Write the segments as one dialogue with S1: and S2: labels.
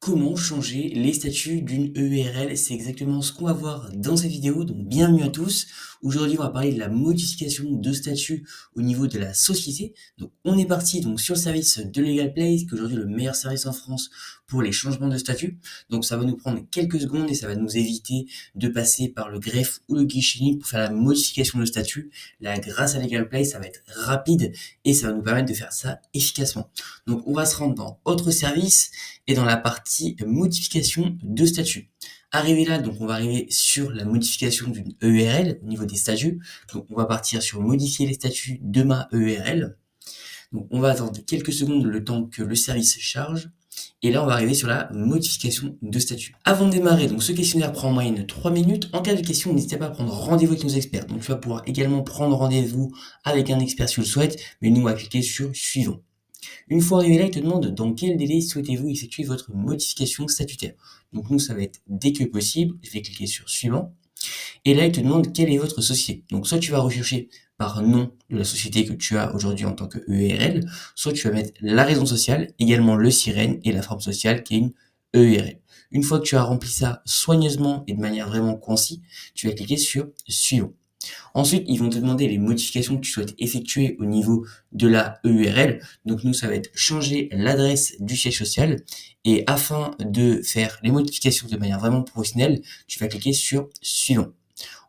S1: Comment changer les statuts d'une EURL? C'est exactement ce qu'on va voir dans cette vidéo, donc bienvenue à tous. Aujourd'hui, on va parler de la modification de statut au niveau de la société. Donc, on est parti donc sur le service de Legal Place, qui est aujourd'hui le meilleur service en France pour les changements de statut. Donc, ça va nous prendre quelques secondes et ça va nous éviter de passer par le greffe ou le guichet unique pour faire la modification de statut. Là, grâce à Legal Place, ça va être rapide et ça va nous permettre de faire ça efficacement. Donc, on va se rendre dans Autre service et dans la partie modification de statut. Arrivé là, donc on va arriver sur la modification d'une EURL au niveau des statuts. Donc on va partir sur modifier les statuts de ma EURL. Donc on va attendre quelques secondes le temps que le service charge. Et là, on va arriver sur la modification de statut. Avant de démarrer, donc ce questionnaire prend en moyenne 3 minutes. En cas de question, n'hésitez pas à prendre rendez-vous avec nos experts. Donc tu vas pouvoir également prendre rendez-vous avec un expert si tu le souhaites, mais nous on va cliquer sur suivant. Une fois arrivé là, il te demande dans quel délai souhaitez-vous effectuer votre modification statutaire. Donc nous, ça va être dès que possible. Je vais cliquer sur suivant. Et là, il te demande quelle est votre société. Donc soit tu vas rechercher par nom de la société que tu as aujourd'hui en tant que EURL, soit tu vas mettre la raison sociale, également le sirène et la forme sociale qui est une EURL. Une fois que tu as rempli ça soigneusement et de manière vraiment concise, tu vas cliquer sur suivant. Ensuite, ils vont te demander les modifications que tu souhaites effectuer au niveau de la EURL. Donc nous, ça va être changer l'adresse du siège social. Et afin de faire les modifications de manière vraiment professionnelle, tu vas cliquer sur suivant.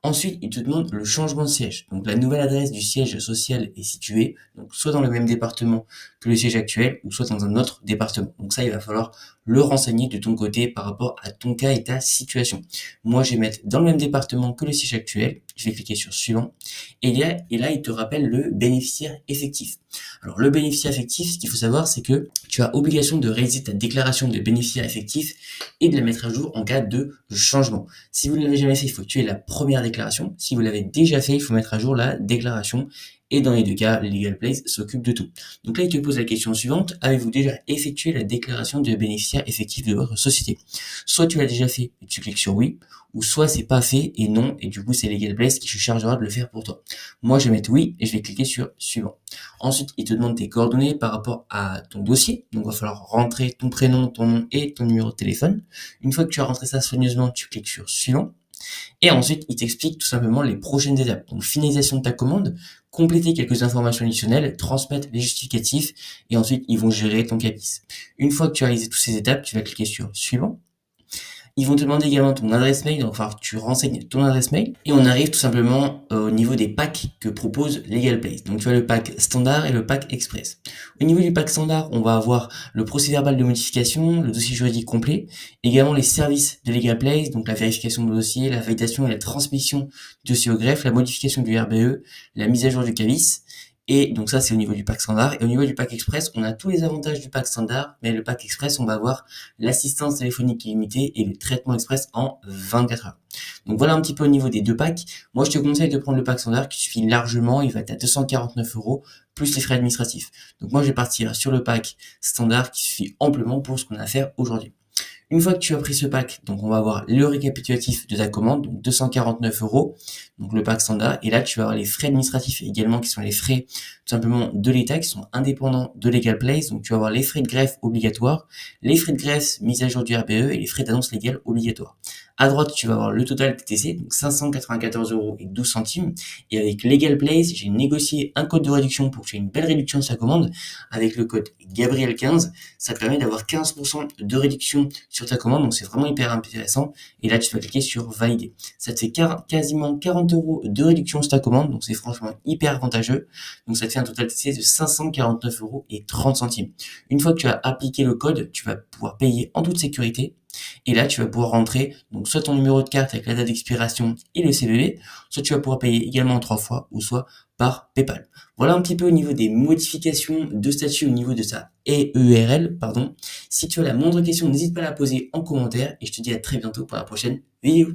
S1: Ensuite, il te demande le changement de siège. Donc la nouvelle adresse du siège social est située donc soit dans le même département que le siège actuel ou soit dans un autre département. Donc ça, il va falloir le renseigner de ton côté par rapport à ton cas et ta situation. Moi, je vais mettre dans le même département que le siège actuel. Je vais cliquer sur suivant. Et là, il te rappelle le bénéficiaire effectif. Alors le bénéficiaire effectif, ce qu'il faut savoir, c'est que tu as obligation de réaliser ta déclaration de bénéficiaire effectif et de la mettre à jour en cas de changement. Si vous ne l'avez jamais fait, il faut que tu aies la première déclaration. Si vous l'avez déjà fait, il faut mettre à jour la déclaration. Et dans les deux cas, Legal Place s'occupe de tout. Donc là, il te pose la question suivante. Avez-vous déjà effectué la déclaration de bénéficiaire effectif de votre société? Soit tu l'as déjà fait et tu cliques sur oui, ou soit c'est pas fait et non, et du coup, c'est Legal Place qui se chargera de le faire pour toi. Moi, je vais mettre oui et je vais cliquer sur suivant. Ensuite, il te demande tes coordonnées par rapport à ton dossier. Donc, il va falloir rentrer ton prénom, ton nom et ton numéro de téléphone. Une fois que tu as rentré ça soigneusement, tu cliques sur suivant. Et ensuite, il t'explique tout simplement les prochaines étapes. Donc, finalisation de ta commande, compléter quelques informations additionnelles, transmettre les justificatifs, et ensuite, ils vont gérer ton cabis. Une fois que tu as réalisé toutes ces étapes, tu vas cliquer sur suivant. Ils vont te demander également ton adresse mail, donc il va falloir que tu renseignes ton adresse mail. Et on arrive tout simplement au niveau des packs que propose Legal Place. Donc tu as le pack standard et le pack express. Au niveau du pack standard, on va avoir le procès-verbal de modification, le dossier juridique complet, également les services de Legal Place, donc la vérification de dossier, la validation et la transmission du dossier au greffe, la modification du RBE, la mise à jour du cabis. Et donc ça, c'est au niveau du pack standard. Et au niveau du pack express, on a tous les avantages du pack standard, mais le pack express, on va avoir l'assistance téléphonique illimitée et le traitement express en 24 heures. Donc voilà un petit peu au niveau des deux packs. Moi, je te conseille de prendre le pack standard qui suffit largement. Il va être à 249 € plus les frais administratifs. Donc moi, je vais partir sur le pack standard qui suffit amplement pour ce qu'on a à faire aujourd'hui. Une fois que tu as pris ce pack, donc on va avoir le récapitulatif de ta commande, donc 249 €, donc le pack standard, et là tu vas avoir les frais administratifs également qui sont les frais tout simplement de l'État qui sont indépendants de Legal Place, donc tu vas avoir les frais de greffe obligatoires, les frais de greffe mise à jour du RBE et les frais d'annonce légale obligatoires. À droite, tu vas avoir le total TTC, donc 594,12 €. Et avec Legal Place, j'ai négocié un code de réduction pour que tu aies une belle réduction sur ta commande. Avec le code Gabriel15, ça te permet d'avoir 15% de réduction sur ta commande, donc c'est vraiment hyper intéressant. Et là, tu vas cliquer sur valider. Ça te fait quasiment 40 € de réduction sur ta commande, donc c'est franchement hyper avantageux. Donc ça te fait un total TTC de 549,30 €. Une fois que tu as appliqué le code, tu vas pouvoir payer en toute sécurité. Et là, tu vas pouvoir rentrer donc soit ton numéro de carte avec la date d'expiration et le CVV, soit tu vas pouvoir payer également 3 fois ou soit par PayPal. Voilà un petit peu au niveau des modifications de statut au niveau de sa EURL, pardon. Si tu as la moindre question, n'hésite pas à la poser en commentaire et je te dis à très bientôt pour la prochaine vidéo.